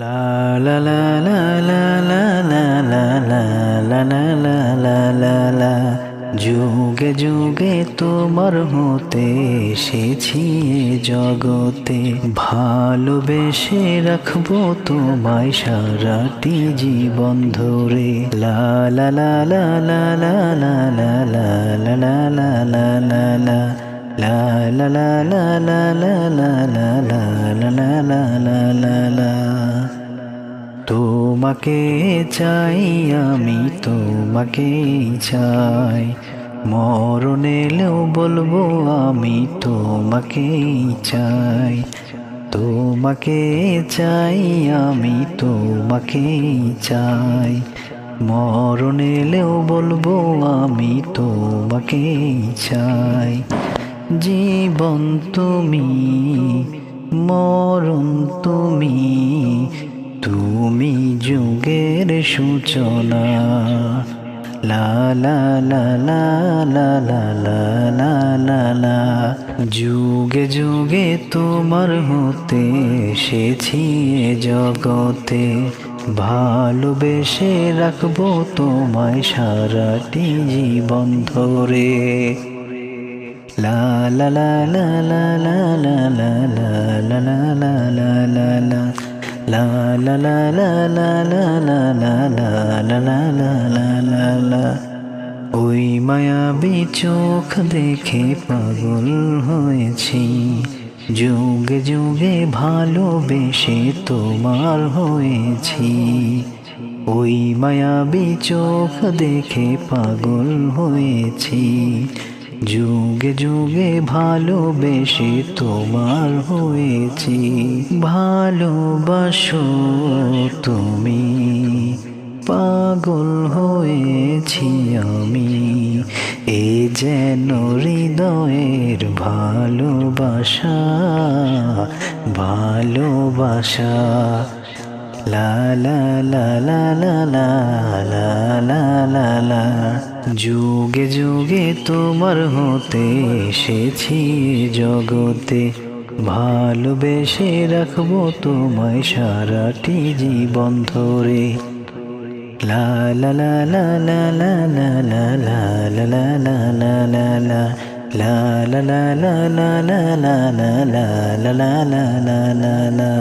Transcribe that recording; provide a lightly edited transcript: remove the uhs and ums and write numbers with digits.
লা লা লা লা লা লা লা লা লা লা লা লা লা লা লা। যুগে যুগে তোমার হতে এসেছি এ জগতে, ভালোবেসে রাখবো তোমায় সারাটি জীবন ধরে। লা লা লা লা লা লা লা লা লা লা লা লা লা লা লা। লা লা লা লা লা লা লা লা লা লা লা লা লা লা। তোমাকে চাই আমি, তোমাকে চাই, মরণ এলেও বলবো আমি তোমাকে চাই। তোমাকে চাই আমি, তোমাকে চাই, মরণ এলেও বলবো আমি তোমাকে চাই। জীবন তুমি, মরণ তুমি, তুমি যুগের সূচনা। লা লা লা লা লা লা লা লা লা লা। যুগে যুগে তোমার হতে এসেছি এ জগতে, ভালোবেসে রাখবো তোমায় সারাটি জীবন ধরে। লা লা লা লা লা লা লা লা লা লা লা লা লা লা। লা লা লা লা লা লা লা লা লা লা লা লা লা লা। ওই মায়াবী চোখ দেখে পাগল হয়েছি, যুগে যুগে ভালোবেসে তোমার হয়েছি। ওই মায়াবী চোখ দেখে পাগল হয়েছি, যুগে যুগে ভালোবেসে তোমার হয়েছি। ভালোবাসো তুমি, পাগল হয়েছি আমি, এ যেন হৃদয়ের ভালোবাসা, ভালোবাসা। লা লা লা লা লা লা লা লা লা লা। যুগে যুগে তোমার হতে এসেছি জগতে, ভালোবেসে রাখবো তোমায় সারাটি জীবন ধরে। লা লা লা লা লা লা লা লা লা লা লা লা লা লা লা। লা লা লা লা লা লা লা লা লা লা লা লা লা লা।